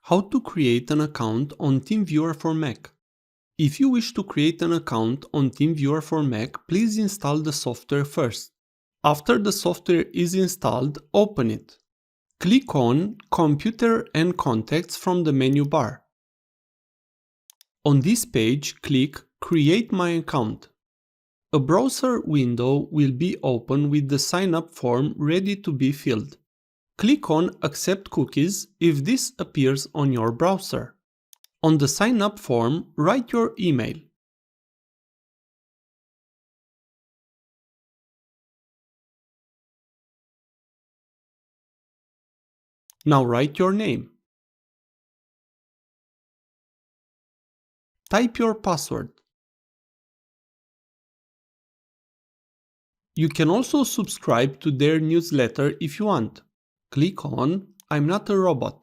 How to create an account on TeamViewer for Mac. If you wish to create an account on TeamViewer for Mac, please install the software first. After the software is installed, open it. Click on Computer and Contacts from the menu bar. On this page, click Create My Account. A browser window will be open with the sign-up form ready to be filled. Click on Accept Cookies if this appears on your browser. On the sign-up form, write your email. Now write your name. Type your password. You can also subscribe to their newsletter if you want. Click on I'm not a robot.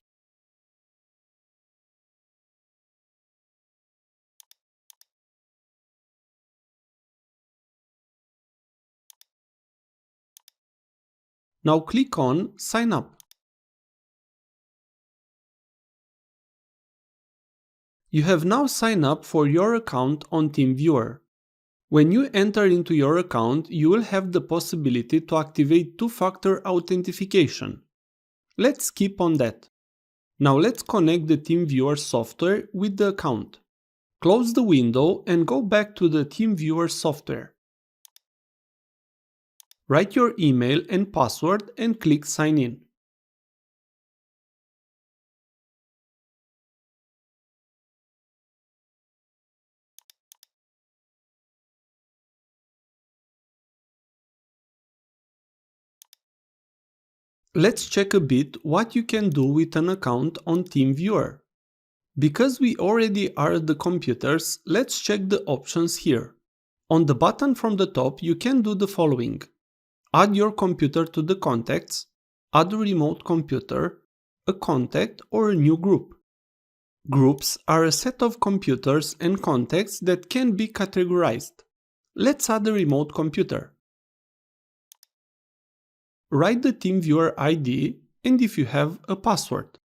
Now click on Sign Up. You have now signed up for your account on TeamViewer. When you enter into your account, you will have the possibility to activate two-factor authentication. Let's skip on that. Now let's connect the TeamViewer software with the account. Close the window and go back to the TeamViewer software. Write your email and password and click Sign In. Let's check a bit what you can do with an account on TeamViewer. Because we already are at the computers, let's check the options here. On the button from the top, you can do the following. Add your computer to the contacts, add a remote computer, a contact or a new group. Groups are a set of computers and contacts that can be categorized. Let's add a remote computer. Write the TeamViewer ID and if you have a password.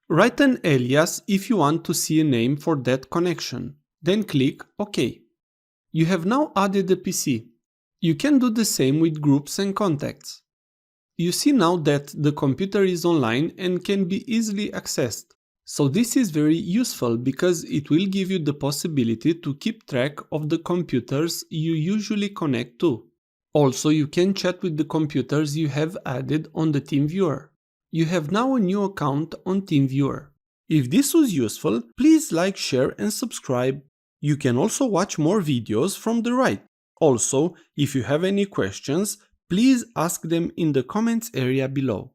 Write an alias if you want to see a name for that connection. Then click OK. You have now added a PC. You can do the same with groups and contacts. You see now that the computer is online and can be easily accessed. So this is very useful because it will give you the possibility to keep track of the computers you usually connect to. Also, you can chat with the computers you have added on the TeamViewer. You have now a new account on TeamViewer. If this was useful, please like, share and subscribe. You can also watch more videos from the right. Also, if you have any questions, please ask them in the comments area below.